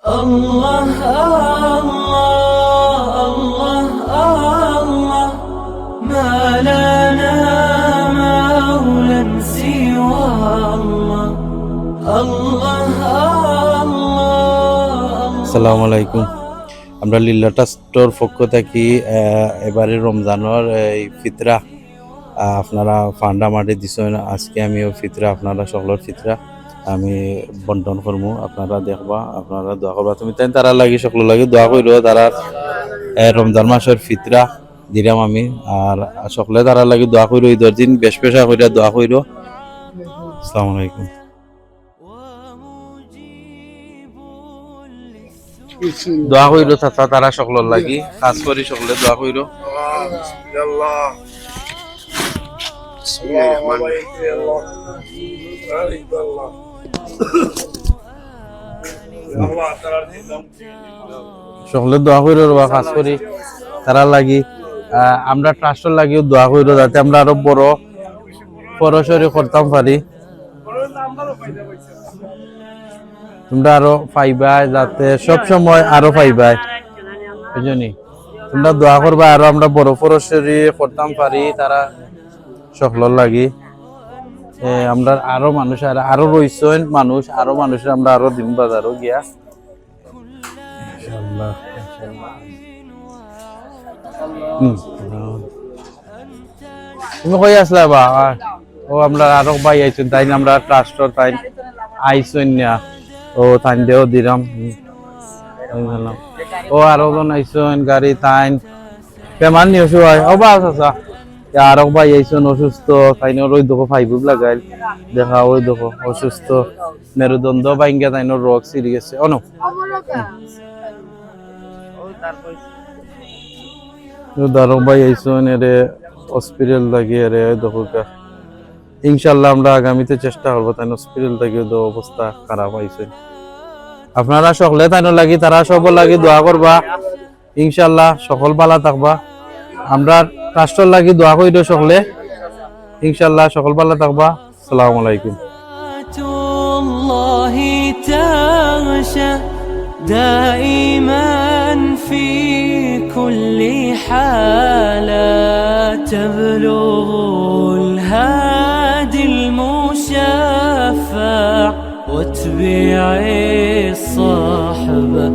الله الله الله الله ما لنا مولى سوى الله الله الله আসসালামু আলাইকুম। আমরা লিল্লা ট্রাস্টর পক্ষ থেকে এবারে রমজানের এই ফিতরা আপনারা ফান্ডা মাটি দিছেন। আজকে আমিও ফিতরা আপনারা সকলের ফিতরা আমি বন্টন করবো। আপনারা দেখবা, আপনারা দোয়া করবা। তুমি তাই তারা লাগি সকল লাগি দোয়া করিল। তারা রমজান মাসের ফিতরা দিলাম আমি, আর সকলে তারা লাগি দোয়া করিল। ঈদের দিন বেশ পেশা করিয়া দোয়া করিল। আসসালামু আলাইকুম। দোয়া করিল চাচা, তারা সকলের লাগি কাজ করি সকলে দোয়া করিল। সকলে দোয়া করিল বা কাজ করি তারা লাগি। আমরা ট্রাস্টের লাগিও দোয়া করিল যাতে আমরা আরো বড় পরশরী করতাম পারি। তোমরা আরো পাইবা, যাতে সব সময় আরো পাইবা, বুঝলি? তোমরা দোয়া করবা আরো আমরা বড় পরশরী করতাম পারি তারা সকলের লাগি। আমরা আরো মানুষ আরো রইছেন মানুষ, আরো মানুষের আমরা আরো দিন বাজারও গিয়া ইনশাআল্লাহ। তুমি কই আসলা বা? ও আমরা আরো ভাই আইছেন, তাই আমরা ট্রাস্টর তাই আইছেন না। ও তাই দেও দিলাম। ও আরো জন আইছেন গাড়ি তাই কেমন নিয়ে হয় ও বা আচ্ছা আর ভাই আইছেন অসুস্থ, তাইনোর ওই দেখো ফাইবুক লাগাইল দেখা, ওই দেখো অসুস্থ মেরুদণ্ড ভাঙ্গা, তাইনোর রোগ সিরি গেছে। অনো দারক ভাই আইছেন এরে হসপিটাল লাগিয়ে এরে দেখো। ইনশাল্লাহ আমরা আগামীতে চেষ্টা করবো তাই হসপিটাল থেকে অবস্থা খারাপ হয়েছে। আপনারা সকলে তাইনো লাগি তারা সব লাগি দোয়া করবা। ইনশাল্লাহ সকল ভালো থাকবা। আমরা রাষ্ট্র লাগি দোয়া করি সকলে। ইনশাল্লাহ সকল ভালো থাকবা। আসসালামু আলাইকুম। الله تغشى دائما في كل حالة تبلغ الهادي المشفع واتبع الصحبة